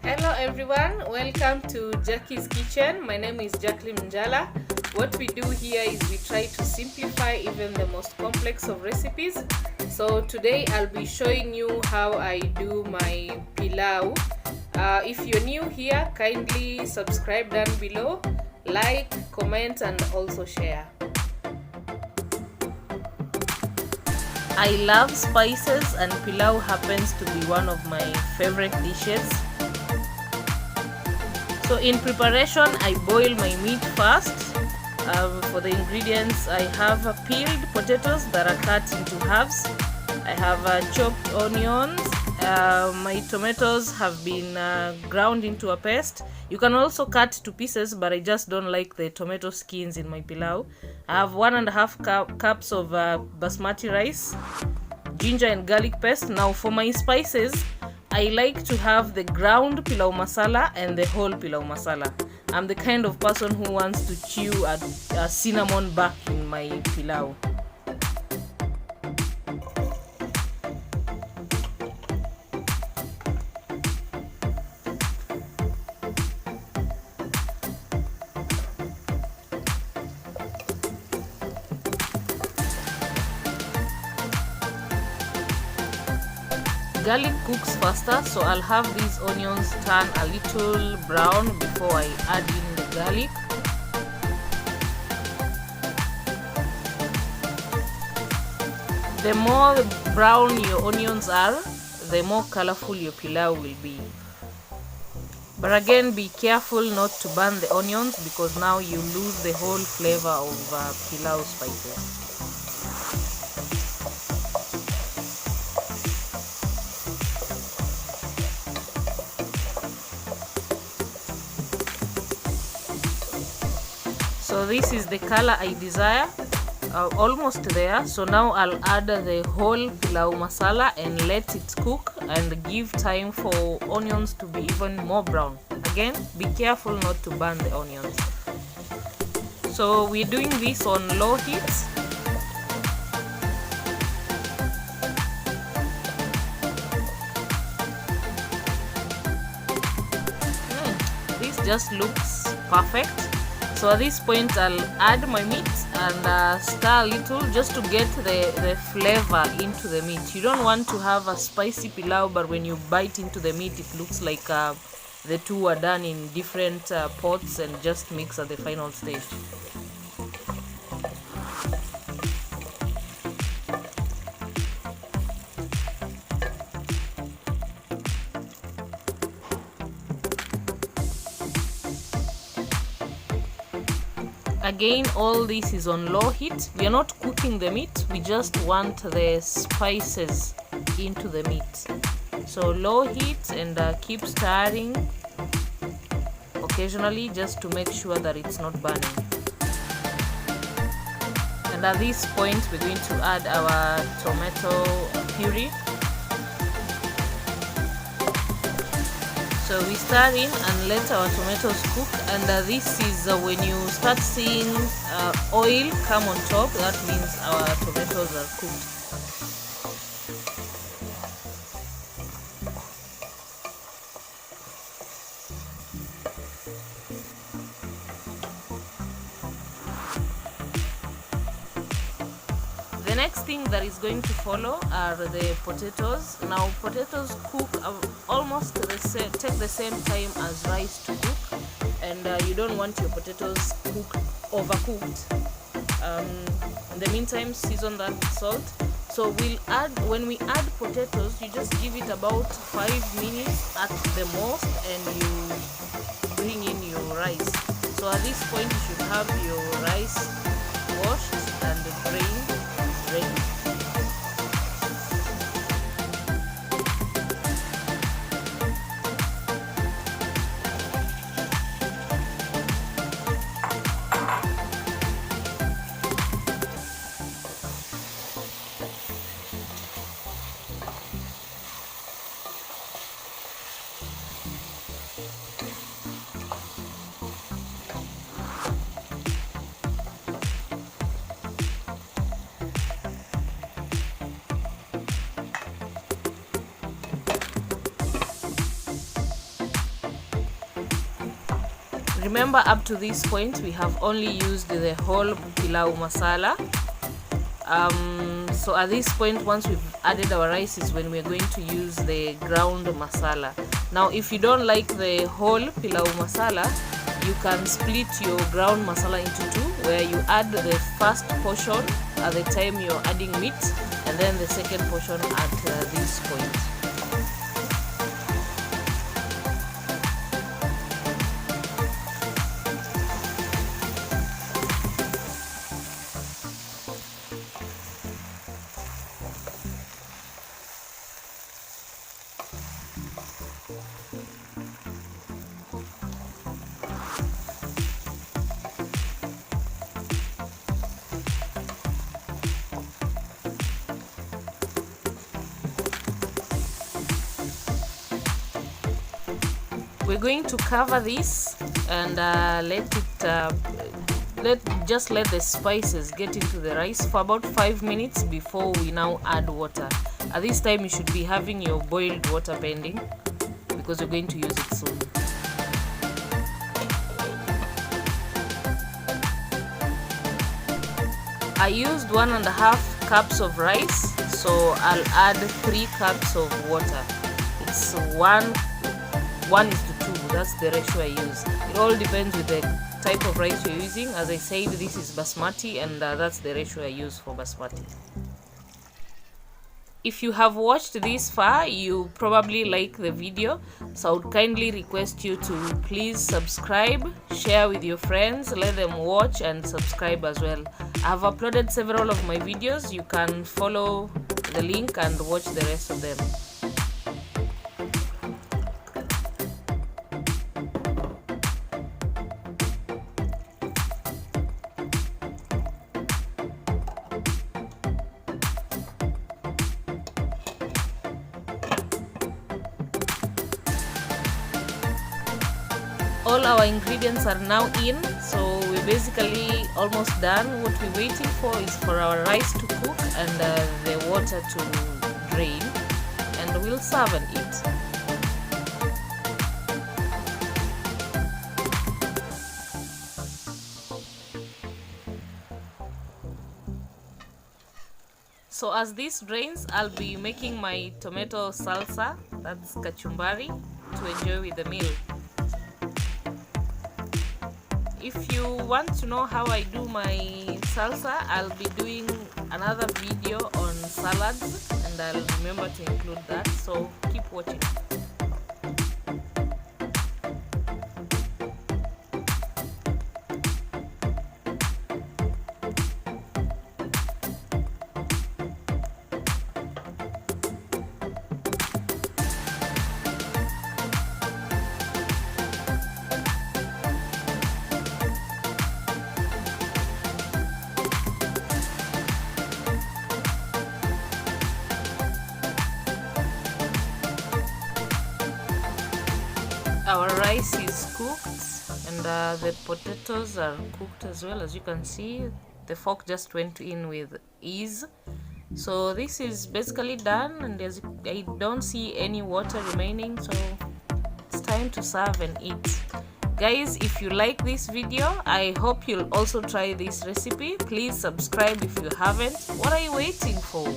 Hello everyone, welcome to Jackie's Kitchen. My name is Jacqueline Njala. What we do here is we try to simplify even the most complex of recipes. So today I'll be showing you how I do my pilau. If you're new here, kindly subscribe down below, like, comment and also share. I love spices and pilau happens to be one of my favorite dishes. So in preparation, I boil my meat first. For the ingredients, I have peeled potatoes that are cut into halves. I have chopped onions. My tomatoes have been ground into a paste. You can also cut to pieces, but I just don't like the tomato skins in my pilau. I have 1.5 cups of basmati rice, ginger and garlic paste. Now for my spices, I like to have the ground pilau masala and the whole pilau masala. I'm the kind of person who wants to chew a cinnamon bark in my pilau. Garlic cooks faster, so I'll have these onions turn a little brown before I add in the garlic. The more brown your onions are, the more colorful your pilau will be. But again, be careful not to burn the onions because now you lose the whole flavor of pilau spices. So this is the color I desire, almost there. So now I'll add the whole pilau masala and let it cook and give time for onions to be even more brown. Again, be careful not to burn the onions. So we're doing this on low heat. This just looks perfect. So at this point I'll add my meat and stir a little just to get the flavor into the meat. You don't want to have a spicy pilau, but when you bite into the meat it looks like the two are done in different pots and just mix at the final stage. Again, all this is on low heat. We are not cooking the meat, we just want the spices into the meat. So low heat and keep stirring occasionally just to make sure that it's not burning. And at this point we're going to add our tomato puree. So we stir in and let our tomatoes cook, and this is when you start seeing oil come on top, that means our tomatoes are cooked. The next thing that is going to follow are the potatoes. Now potatoes cook almost take the same time as rice to cook, and you don't want your potatoes overcooked. In the meantime, season that with salt. So when we add potatoes, you just give it about 5 minutes at the most and you bring in your rice. So at this point you should have your rice washed and drained ready. Remember, up to this point we have only used the whole pilau masala. So at this point, once we've added our rice, is when we're going to use the ground masala. Now if you don't like the whole pilau masala, you can split your ground masala into two, where you add the first portion at the time you're adding meat, and then the second portion at this point. We're going to cover this and let the spices get into the rice for about 5 minutes before we now add water. At this time you should be having your boiled water pending, because we're going to use it soon. I used 1.5 cups of rice, so I'll add 3 cups of water. It's 1:2. That's the ratio I use. It all depends with the type of rice you're using. As I said, this is basmati, and that's the ratio I use for basmati. If you have watched this far, you probably like the video, so I would kindly request you to please subscribe, share with your friends, let them watch and subscribe as well. I have uploaded several of my videos. You can follow the link and watch the rest of them. All our ingredients are now in, so we're basically almost done. What we're waiting for is for our rice to cook and the water to drain, and we'll serve and eat. So as this drains, I'll be making my tomato salsa, that's kachumbari, to enjoy with the meal. If you want to know how I do my salsa, I'll be doing another video on salads, and I'll remember to include that, so keep watching. Our rice is cooked, and the potatoes are cooked as well. As you can see, the fork just went in with ease. So this is basically done, and I don't see any water remaining, so it's time to serve and eat. Guys, if you like this video, I hope you'll also try this recipe. Please subscribe if you haven't. What are you waiting for?